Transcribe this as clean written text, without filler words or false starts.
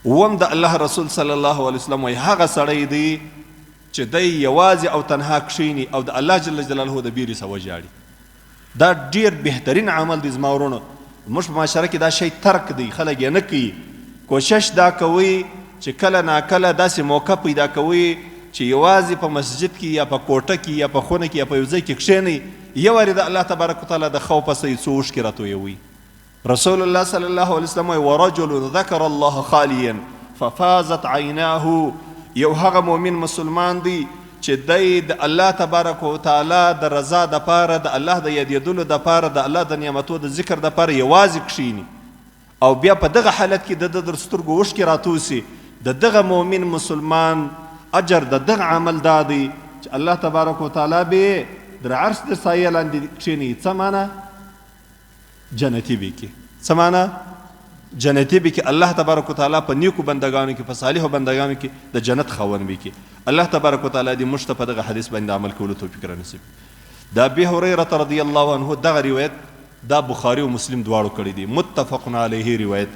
اوم د الله رسول صلی الله علیه وسلم وایي هغه سړی دی چې دی یوازې او تنها کښیني او د الله جل جلاله د بیرې سوه ژاړي. دا ډیر بهترین عمل دی زما ورونو. موږ په معاشره کې دا شی ترک دی، خلک یې نه کوي. کوشش دا کوئ چې کله ناکله داسې موقع پیدا کوئ چې یوازې په مسجد کې یا په کوټه کې یا په خونه کې یا په یو ځای کې کښېنئ، یو وارې د الله تبارک وتعالی د خوفه څه څو اوښکې راتویوئ. رسول الله صلی الله علیه وسلم وایي ورجل ذکر الله خالیا ففازت عیناه. یو هغه مؤمن مسلمان دی چې دی د الله تبارک وتعالی د رضا دپاره، د الله د یادېدلو دپاره، د الله د نعمتو د ذکر دپاره یوازې کښیني او بیا په دغه حالت کې د در سترګو اوښکې راتوسي، د دغه مؤمن مسلمان اجر د دغه عمل دا دی چې الله تبارک وتعالی به در عرش د سایه لاندې کښیني. څه معنا؟ جنتي به کې. څه معنا؟ جنتي به کې. الله تبارک وتعالی په نیکو بندګانو کې، په صالحو بندګانو کې د جنت خاوند به کې. الله تبارک وتعالی دې موږ ته په دغه حدیث باندې عمل کولو توفیق رانصیب. د ابي هريره رضی الله عنه دغه روایت دا بخاري او مسلم دواړو کړی دی، متفق علیه روایت.